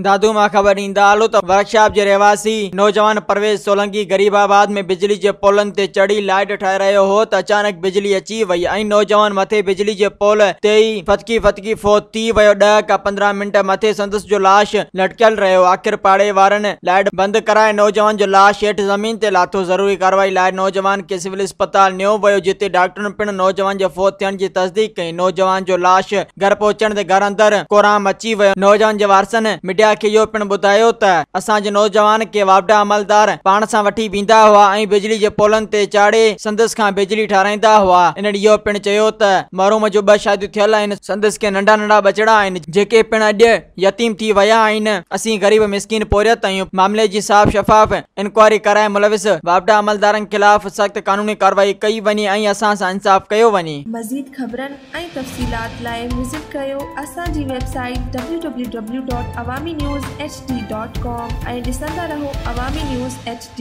दादू मां ख़बर ॾींदा हलो त वर्कशॉप जे रहवासी नौजवान परवेज सोलंकी गरीबाबाद में बिजली जे पोलनि ते चढ़ी लाइट ठाहे रहियो हो त अचानक बिजली अची वई ऐं नौजवान मथे बिजली जे पोल ते ई फतकी फोत थी वियो। 10 खां 15 मिंट मथे संदसि जो लाश लटकियल रहियो। आख़िर पाड़े वारनि लाइट बंदि कराए नौजवान जो लाश हेठि ज़मीन ते लाथो। ज़रूरी कार्रवाई लाइ नौजवान खे सिविल अस्पताल नियो वियो, जिते डॉक्टरनि पिणु नौजवान जे फोत थियण जी तस्दीक कई। नौजवान जो लाश घर पहुचण ते घर अंदरि कोराम अची वियो। नौजवान जे वारसनि मीडिया खे इहो पिणु ॿुधायो त असांजे नौजवान खे वापडा अमलदार पाण सां वठी वेंदा हुआ ऐं बिजली जे पोलनि ते चाढ़े संदसि खां बिजली ठाराईंदा हुआ। इन ॾींहुं इहो पिणु चयो त महरूम जो 2 शादियूं थियल आहिनि। संदसि खे नंढा बचड़ा आहिनि जेके पिणु अॼु यतीम थी विया आहिनि। असीं गरीब मिसकीन पोरियत आहियूं। मामले जी साफ़ शफ़ाफ़ इंक्वायरी कराए मुलविस वापडा अमलदारनि खिलाफ़ सख़्त कानूनी कार्रवाई कई वञे ऐं असां सां इंसाफ़ कयो वञे। मज़ीद ख़बरनि ऐं तफ़सीलात लाइ विज़िट कयो असांजी वेबसाइट www.awamiNewsHD.com ऐं ॾिसंदा रहो अवामी न्यूज़ HD।